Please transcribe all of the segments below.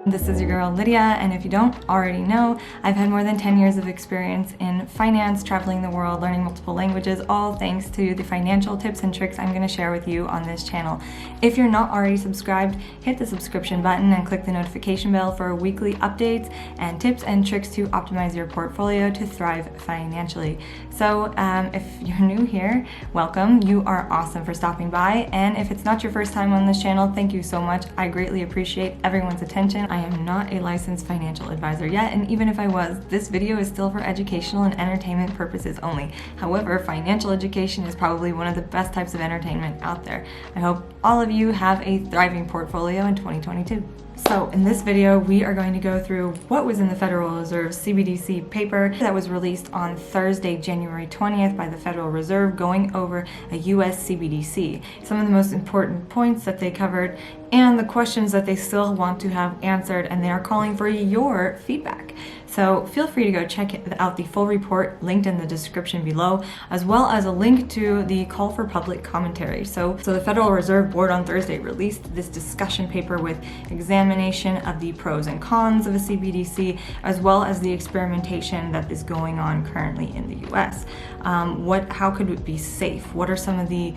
This is your girl Lydia, and if you don't already know, I've had more than 10 years of experience in finance, traveling the world, learning multiple languages, all thanks to the financial tips and tricks I'm going to share with you on this channel. If you're not already subscribed, hit the subscription button and click the notification bell for weekly updates and tips and tricks to optimize your portfolio to thrive financially. So if you're new here, welcome. You are awesome for stopping by, and if it's not your first time on this channel, thank you so much. I greatly appreciate everyone's attention. I am not a licensed financial advisor yet, and even if I was, this video is still for educational and entertainment purposes only. However, financial education is probably one of the best types of entertainment out there. I hope all of you have a thriving portfolio in 2022. So in this video, we are going to go through what was in the Federal Reserve CBDC paper that was released on Thursday, January 20th by the Federal Reserve, going over a US CBDC. Some of the most important points that they covered and the questions that they still want to have answered, and they are calling for your feedback. So feel free to go check out the full report linked in the description below, as well as a link to the call for public commentary. So the Federal Reserve Board on Thursday released this discussion paper with examination of the pros and cons of a CBDC, as well as the experimentation that is going on currently in the US. How could it be safe? What are some of the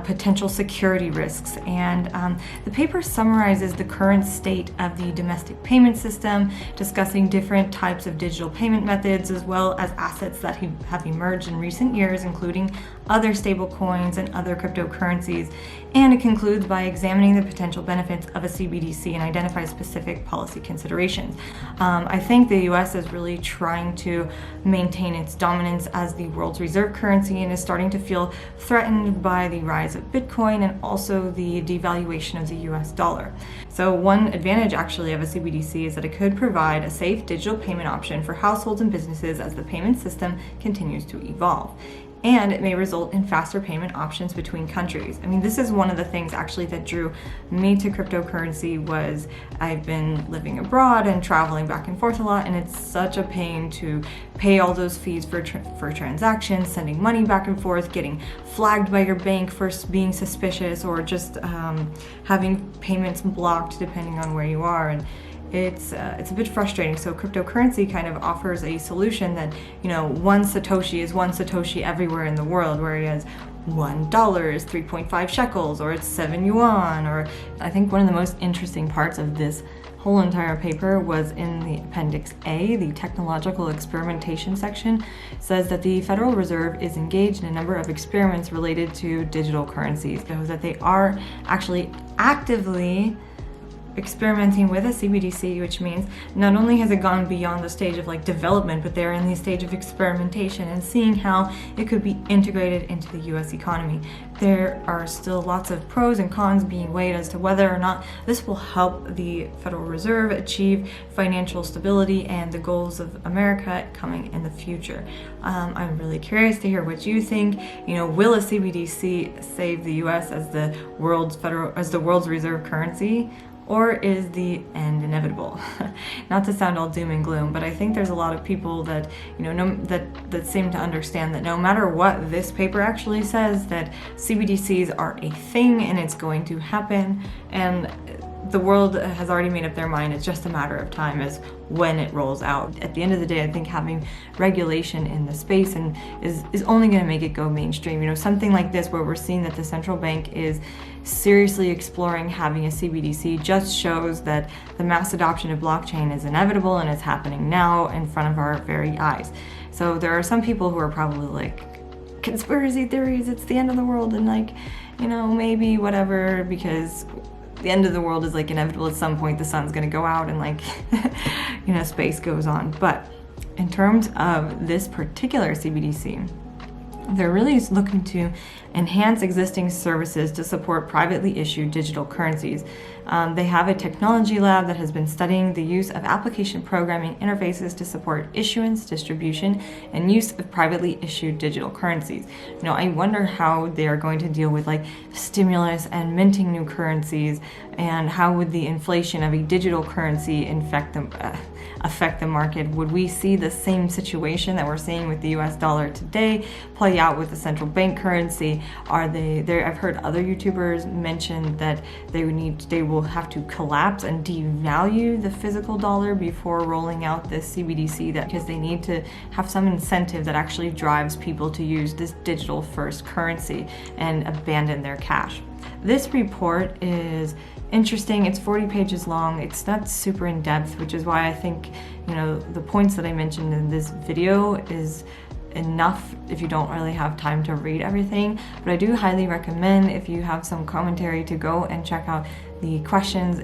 potential security risks? And the paper summarizes the current state of the domestic payment system, discussing different types of digital payment methods, as well as assets that have emerged in recent years, including other stable coins and other cryptocurrencies. And it concludes by examining the potential benefits of a CBDC and identifies specific policy considerations. I think the US is really trying to maintain its dominance as the world's reserve currency and is starting to feel threatened by the rise of Bitcoin and also the devaluation of the US dollar. So one advantage actually of a CBDC is that it could provide a safe digital payment option for households and businesses as the payment system continues to evolve. And it may result in faster payment options between countries. I mean, this is one of the things actually that drew me to cryptocurrency. Was I've been living abroad and traveling back and forth a lot, and it's such a pain to pay all those fees for transactions, sending money back and forth, getting flagged by your bank for being suspicious, or just having payments blocked depending on where you are. And it's a bit frustrating. So cryptocurrency kind of offers a solution that, one Satoshi is one Satoshi everywhere in the world, whereas $1 is 3.5 shekels, or it's 7 yuan. Or I think one of the most interesting parts of this whole entire paper was in the Appendix A, the technological experimentation section. Says that the Federal Reserve is engaged in a number of experiments related to digital currencies, so that they are actually actively experimenting with a CBDC, which means not only has it gone beyond the stage of development, but they're in the stage of experimentation and seeing how it could be integrated into the US economy. There are still lots of pros and cons being weighed as to whether or not this will help the Federal Reserve achieve financial stability and the goals of America coming in the future. I'm really curious to hear what you think. Will a CBDC save the US as the world's reserve currency? Or is the end inevitable? Not to sound all doom and gloom, but I think there's a lot of people that that seem to understand that no matter what this paper actually says, that CBDCs are a thing and it's going to happen, and the world has already made up their mind. It's just a matter of time as when it rolls out. At the end of the day, I think having regulation in the space is only going to make it go mainstream. Something like this, where we're seeing that the central bank is seriously exploring having a CBDC, just shows that the mass adoption of blockchain is inevitable, and it's happening now in front of our very eyes. So there are some people who are probably like, conspiracy theories, it's the end of the world, and maybe whatever, because the end of the world is inevitable. At some point the sun's going to go out and space goes on. But in terms of this particular CBDC, they're really looking to enhance existing services to support privately issued digital currencies. They have a technology lab that has been studying the use of application programming interfaces to support issuance, distribution, and use of privately issued digital currencies. I wonder how they are going to deal with stimulus and minting new currencies, and how would the inflation of a digital currency affect the market? Would we see the same situation that we're seeing with the US dollar today play out with the central bank currency? Are they there? I've heard other YouTubers mention that they will have to collapse and devalue the physical dollar before rolling out this CBDC, that because they need to have some incentive that actually drives people to use this digital first currency and abandon their cash. This report is interesting. It's 40 pages long. It's not super in depth, which is why I think, the points that I mentioned in this video is enough if you don't really have time to read everything. But I do highly recommend, if you have some commentary, to go and check out the questions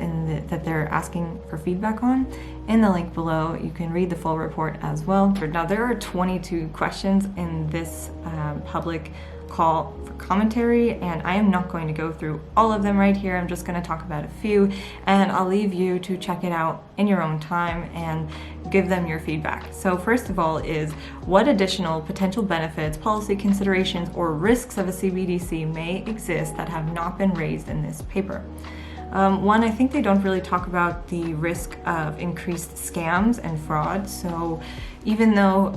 that they're asking for feedback on in the link below. You can read the full report as well. Now, there are 22 questions in this public call for commentary, and I am not going to go through all of them right here. I'm just going to talk about a few, and I'll leave you to check it out in your own time and give them your feedback. So first of all is, what additional potential benefits, policy considerations, or risks of a CBDC may exist that have not been raised in this paper? One, I think they don't really talk about the risk of increased scams and fraud. So even though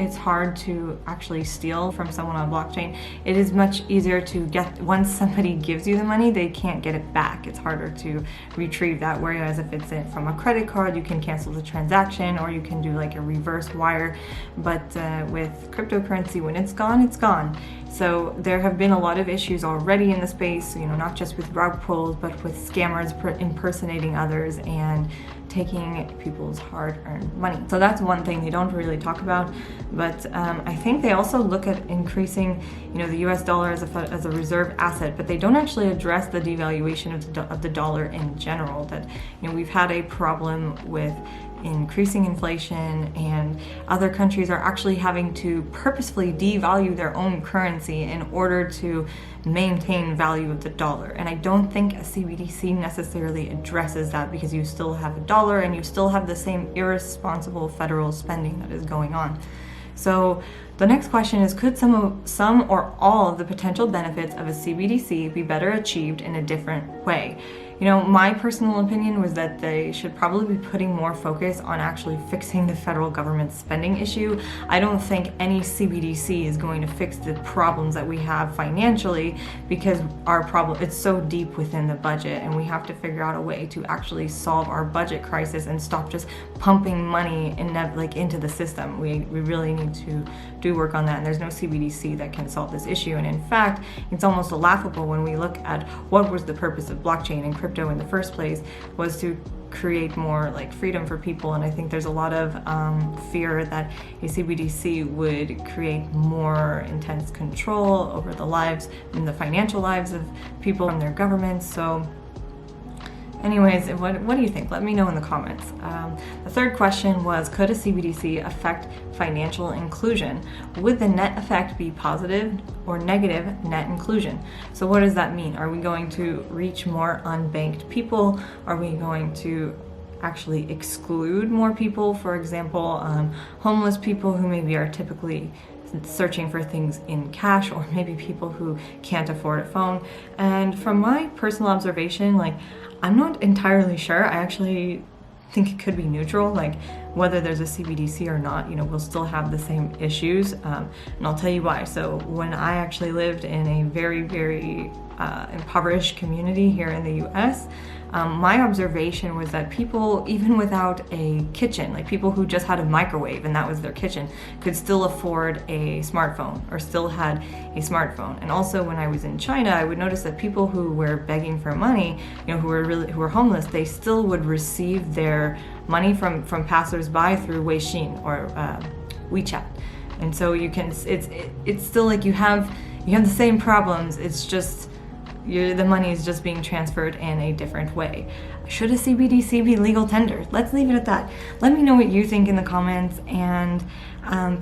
it's hard to actually steal from someone on blockchain, it is much easier to get, once somebody gives you the money, they can't get it back. It's harder to retrieve that, whereas if it's from a credit card, you can cancel the transaction, or you can do like a reverse wire. But with cryptocurrency, when it's gone, it's gone. So there have been a lot of issues already in the space, not just with rug pulls, but with scammers impersonating others and taking people's hard-earned money. So that's one thing they don't really talk about. But I think they also look at increasing, the US dollar as a reserve asset, but they don't actually address the devaluation of the dollar in general. That we've had a problem with increasing inflation, and other countries are actually having to purposefully devalue their own currency in order to maintain value of the dollar. And I don't think a CBDC necessarily addresses that, because you still have a dollar and you still have the same irresponsible federal spending that is going on. So the next question is, could some or all of the potential benefits of a CBDC be better achieved in a different way? My personal opinion was that they should probably be putting more focus on actually fixing the federal government spending issue. I don't think any CBDC is going to fix the problems that we have financially, because our problem, it's so deep within the budget, and we have to figure out a way to actually solve our budget crisis and stop just pumping money into the system. We really need to do work on that, and there's no CBDC that can solve this issue. And in fact, it's almost laughable when we look at what was the purpose of blockchain and crypto in the first place, was to create more freedom for people. And I think there's a lot of fear that a CBDC would create more intense control over the lives and the financial lives of people and their governments. So anyways, what do you think? Let me know in the comments. The third question was, could a CBDC affect financial inclusion? Would the net effect be positive or negative net inclusion? So what does that mean? Are we going to reach more unbanked people? Are we going to actually exclude more people? For example, homeless people who maybe are typically searching for things in cash, or maybe people who can't afford a phone. And from my personal observation, I'm not entirely sure. I actually think it could be neutral, whether there's a CBDC or not, we'll still have the same issues. And I'll tell you why. So when I actually lived in a very, very impoverished community here in the US, my observation was that people, even without a kitchen, people who just had a microwave and that was their kitchen, could still afford a smartphone, or still had a smartphone. And also when I was in China, I would notice that people who were begging for money, who were homeless, they still would receive their money from passersby through Weixin or WeChat. And so it's still you have the same problems. It's just the money is just being transferred in a different way. Should a CBDC be legal tender? Let's leave it at that. Let me know what you think in the comments. And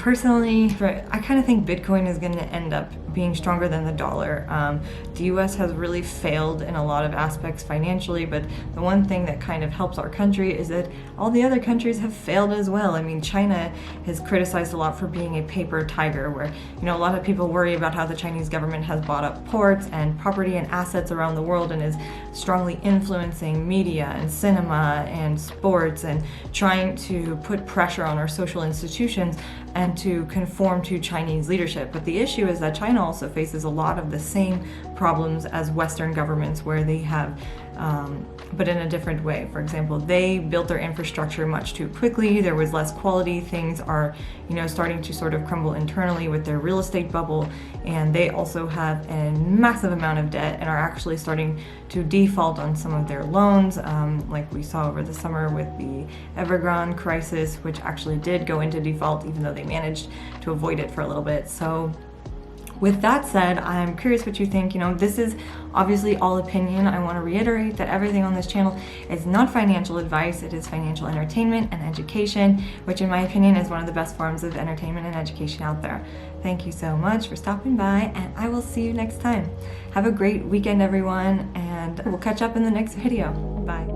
personally, I kind of think Bitcoin is going to end up being stronger than the dollar. The US has really failed in a lot of aspects financially, but the one thing that kind of helps our country is that all the other countries have failed as well. I mean, China has criticized a lot for being a paper tiger, where a lot of people worry about how the Chinese government has bought up ports and property and assets around the world and is strongly influencing media media and cinema and sports and trying to put pressure on our social institutions and to conform to Chinese leadership. But the issue is that China also faces a lot of the same problems as Western governments, where they have but in a different way. For example, they built their infrastructure much too quickly. There was less quality. Things are, starting to sort of crumble internally with their real estate bubble, and they also have a massive amount of debt and are actually starting to default on some of their loans, like we saw over the summer with the Evergrande crisis, which actually did go into default, even though they managed to avoid it for a little bit. So with that said, I'm curious what you think. This is obviously all opinion. I want to reiterate that everything on this channel is not financial advice. It is financial entertainment and education, which in my opinion is one of the best forms of entertainment and education out there. Thank you so much for stopping by, and I will see you next time. Have a great weekend, everyone, and we'll catch up in the next video. Bye.